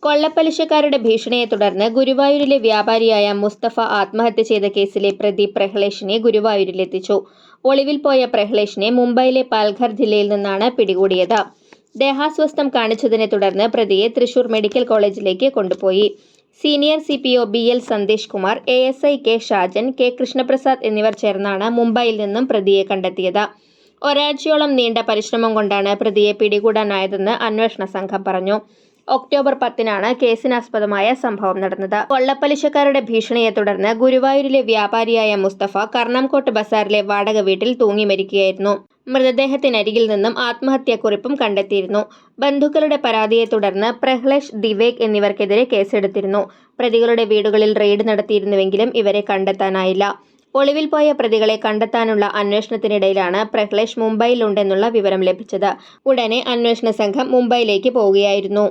കൊള്ളപ്പലിശക്കാരുടെ ഭീഷണിയെ തുടർന്ന് ഗുരുവായൂരിലെ വ്യാപാരിയായ മുസ്തഫ ആത്മഹത്യ ചെയ്ത കേസിലെ പ്രതി പ്രഹ്ലേഷിനെ ഗുരുവായൂരിലെത്തിച്ചു. ഒളിവിൽ പോയ പ്രഹ്ലേഷിനെ മുംബൈയിലെ പാൽഘർ ജില്ലയിൽ നിന്നാണ് പിടികൂടിയത്. ദേഹാസ്വസ്ഥം കാണിച്ചതിനെ തുടർന്ന് പ്രതിയെ തൃശൂർ മെഡിക്കൽ കോളേജിലേക്ക് കൊണ്ടുപോയി. Senior CPO BL Sandesh Kumar, ASI K Shajan, K Krishnaprasad എന്നിവർ ചേർന്നാണ് മുംബൈയിൽ നിന്നും പ്രതിയെ കണ്ടെത്തിയത്. ഒരാഴ്ചയോളം നീണ്ട പരിശ്രമം കൊണ്ടാണ് പ്രതിയെ പിടികൂടാനായതെന്ന് അന്വേഷണ സംഘം പറഞ്ഞു. ഒക്ടോബർ 10-നാണ് കേസിനാസ്പദമായ സംഭവം നടന്നത്. കൊള്ളപ്പലിശക്കാരുടെ ഭീഷണിയെ തുടർന്ന് ഗുരുവായൂരിലെ വ്യാപാരിയായ മുസ്തഫ കർണംകോട്ട് ബസാറിലെ വാടക വീട്ടിൽ തൂങ്ങി മരിക്കുകയായിരുന്നു. മൃതദേഹത്തിനരികിൽ നിന്നും ആത്മഹത്യാക്കുറിപ്പും കണ്ടെത്തിയിരുന്നു. ബന്ധുക്കളുടെ പരാതിയെ തുടർന്ന് പ്രഹ്ലേഷ്, ദിവേക് എന്നിവർക്കെതിരെ കേസെടുത്തിരുന്നു. പ്രതികളുടെ വീടുകളിൽ റെയ്ഡ് നടത്തിയിരുന്നുവെങ്കിലും ഇവരെ കണ്ടെത്താനായില്ല. ഒളിവിൽ പോയ പ്രതികളെ കണ്ടെത്താനുള്ള അന്വേഷണത്തിനിടയിലാണ് പ്രഹ്ലേഷ് മുംബൈയിലുണ്ടെന്നുള്ള വിവരം ലഭിച്ചത്. ഉടനെ അന്വേഷണ സംഘം മുംബൈയിലേക്ക് പോവുകയായിരുന്നു.